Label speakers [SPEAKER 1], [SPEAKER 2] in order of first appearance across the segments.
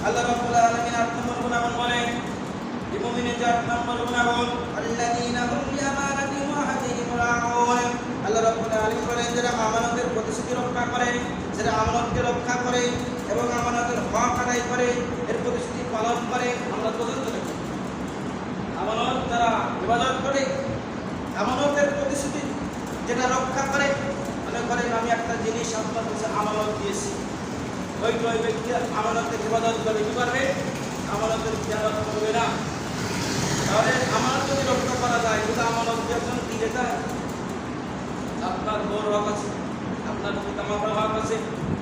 [SPEAKER 1] আল্লাহ রাব্বুল আলামিন ৮ নম্বর গুণাগুণ বলেন, যে মুমিনের ৮ নম্বর গুণাগুণ আল্লাযীনা হুম লিআমানাতিহিম ওয়া আহদিহিম রাউন। আল্লাহ রাব্বুল আলামিন বলেন, যারা আমানতের প্রতিশ্রুতি রক্ষা করে, যারা আমানতকে রক্ষা করে এবং আমানতের হক আদায় করে, এর প্রতিশ্রুতি পালন করে। আমরা পর্যন্ত দেখি আমানত যারা ইবাদত করে, আমানতের প্রতিশ্রুতি যেটা রক্ষা করে, মনে করেন আমি একটা জিনিস আপনার কাছে আমানত দিয়েছি, ওই ব্যক্তি আমানতের ইবাদত করবে, কি করবে? আমানতের খেয়ানত করবে না। তাহলে আমানত যদি রক্ষা করা যায়, কিন্তু আমানত যখন দিলে যায়, আপনার বড় হক আছে, আপনার পিতামাতার হক আছে,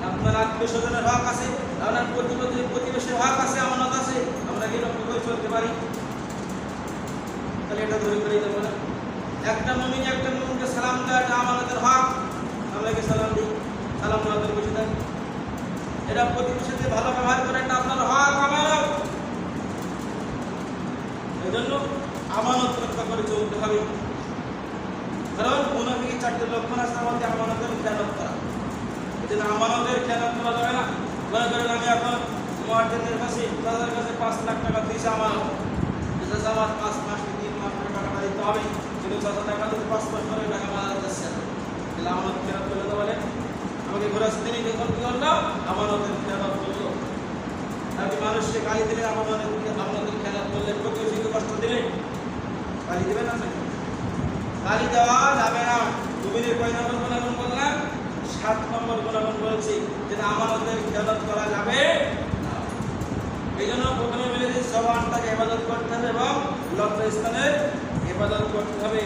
[SPEAKER 1] আপনার আত্মীয় স্বজনের হক আছে, আপনার প্রতিবেশীর হক আছে, আমানত আছে, আমরা কি রক্ষা করে চলতে পারি? তাহলে এটা ধরে করে দেবো না। একটা মুমিনকে সালাম দেওয়া এটা আমানতের হক, আমরা কি সালাম দিই? সালাম আমাদের বুঝে দেয়। এটা প্রতিবেশীদের ভালো ব্যবহার করে, এটা আপনার হক, আমানত। এই জন্য আমানত রক্ষা করে চলতে হবে। কারণ মুনাফিকের 4টি লক্ষণ আছে, আমাদের আমানতের খেয়ানত করা। এই জন্য আমানতের খেয়ানত করা যাবে না। মনে করেন আমি এখন মুয়াজ্জিনের কাছে, তাদের কাছে 5 লাখ টাকা দিয়েছি আমানত, এটা আমার 5 মাস 3 মাস টাকা দিতে হবে, কিন্তু 6 টাকা যদি 5 মাস পরে টাকা মারা যাচ্ছে, তাহলে আমানত খেয়ানত করলে তো বলে আমাকে ঘোরাচ্ছে তিনি যখন কি করলো? আমানতের খেয়ানত করলো। আপনি মানুষকে গালি দিলে আমানতের খেয়ানত করলে, প্রতিবেশীকে কষ্ট দিলে গালি দেবেন না? গালি দেওয়া যাবে না। মুমিনের কয় নম্বর গুণাগুণ বললাম? 7 নম্বর গুণাগুণ বলছি, যেটা আমানতের খেয়ানত করা যাবে না। এই জন্য প্রথমে বলে যে জবানটাকে ইবাদত করতে হবে এবং লজ্জাস্থানের ইবাদত করতে হবে।